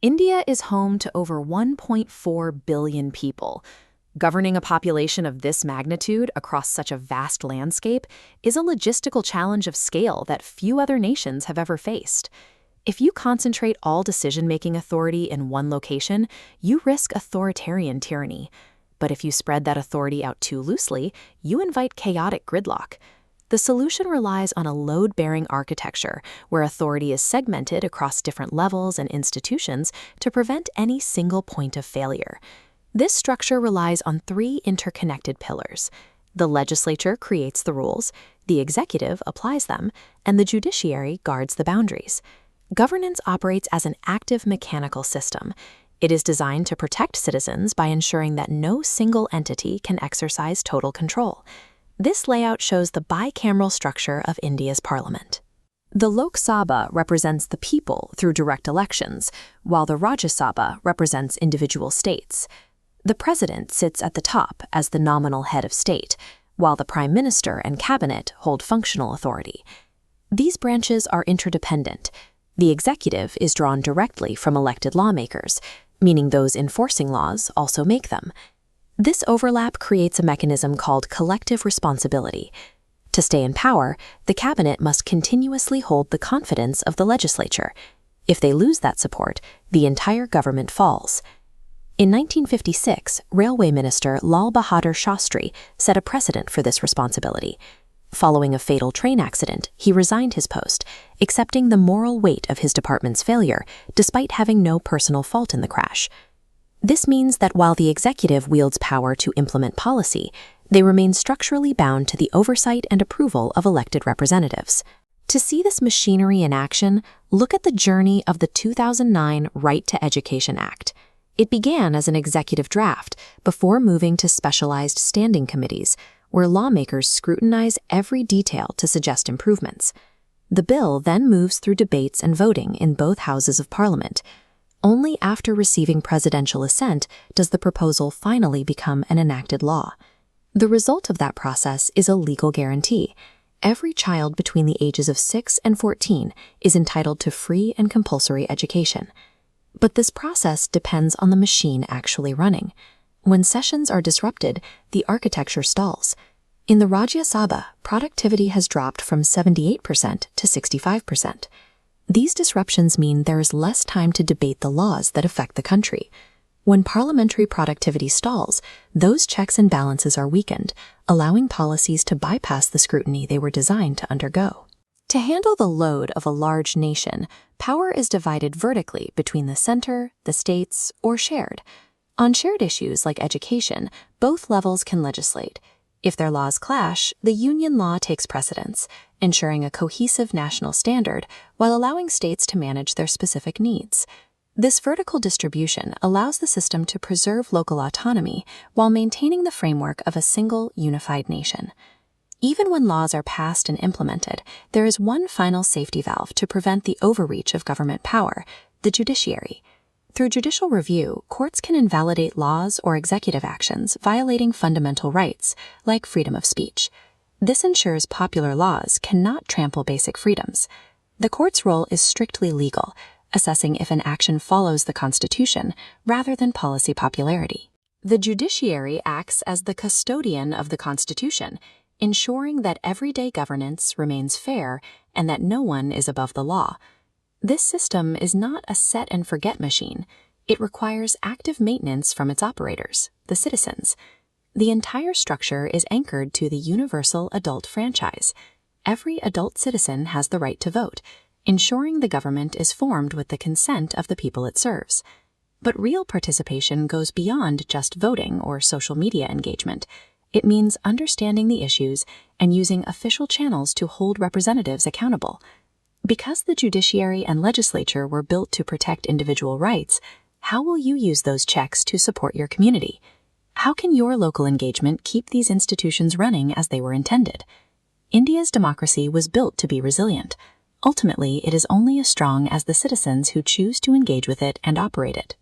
India is home to over 1.4 billion people. Governing a population of this magnitude across such a vast landscape is a logistical challenge of scale that few other nations have ever faced. If you concentrate all decision-making authority in one location, you risk authoritarian tyranny. But if you spread that authority out too loosely, you invite chaotic gridlock. The solution relies on a load-bearing architecture where authority is segmented across different levels and institutions to prevent any single point of failure. This structure relies on three interconnected pillars. The legislature creates the rules, the executive applies them, and the judiciary guards the boundaries. Governance operates as an active mechanical system. It is designed to protect citizens by ensuring that no single entity can exercise total control. This layout shows the bicameral structure of India's parliament. The Lok Sabha represents the people through direct elections, while the Rajya Sabha represents individual states. The president sits at the top as the nominal head of state, while the prime minister and cabinet hold functional authority. These branches are interdependent. The executive is drawn directly from elected lawmakers, meaning those enforcing laws also make them. This overlap creates a mechanism called collective responsibility. To stay in power, the cabinet must continuously hold the confidence of the legislature. If they lose that support, the entire government falls. In 1956, Railway Minister Lal Bahadur Shastri set a precedent for this responsibility. Following a fatal train accident, he resigned his post, accepting the moral weight of his department's failure, despite having no personal fault in the crash. This means that while the executive wields power to implement policy, they remain structurally bound to the oversight and approval of elected representatives. To see this machinery in action, look at the journey of the 2009 Right to Education Act. It began as an executive draft before moving to specialized standing committees, where lawmakers scrutinize every detail to suggest improvements. The bill then moves through debates and voting in both houses of Parliament. Only after receiving presidential assent does the proposal finally become an enacted law. The result of that process is a legal guarantee. Every child between the ages of 6 and 14 is entitled to free and compulsory education. But this process depends on the machine actually running. When sessions are disrupted, the architecture stalls. In the Rajya Sabha, productivity has dropped from 78% to 65%. These disruptions mean there is less time to debate the laws that affect the country. When parliamentary productivity stalls, those checks and balances are weakened, allowing policies to bypass the scrutiny they were designed to undergo. To handle the load of a large nation, power is divided vertically between the center, the states, or shared. On shared issues like education, both levels can legislate. If their laws clash, the union law takes precedence, ensuring a cohesive national standard while allowing states to manage their specific needs. This vertical distribution allows the system to preserve local autonomy while maintaining the framework of a single, unified nation. Even when laws are passed and implemented, there is one final safety valve to prevent the overreach of government power: the judiciary. Through judicial review, courts can invalidate laws or executive actions violating fundamental rights, like freedom of speech. This ensures popular laws cannot trample basic freedoms. The court's role is strictly legal, assessing if an action follows the Constitution rather than policy popularity. The judiciary acts as the custodian of the Constitution, ensuring that everyday governance remains fair and that no one is above the law. This system is not a set-and-forget machine. It requires active maintenance from its operators, the citizens. The entire structure is anchored to the universal adult franchise. Every adult citizen has the right to vote, ensuring the government is formed with the consent of the people it serves. But real participation goes beyond just voting or social media engagement. It means understanding the issues and using official channels to hold representatives accountable. Because the judiciary and legislature were built to protect individual rights, how will you use those checks to support your community? How can your local engagement keep these institutions running as they were intended? India's democracy was built to be resilient. Ultimately, it is only as strong as the citizens who choose to engage with it and operate it.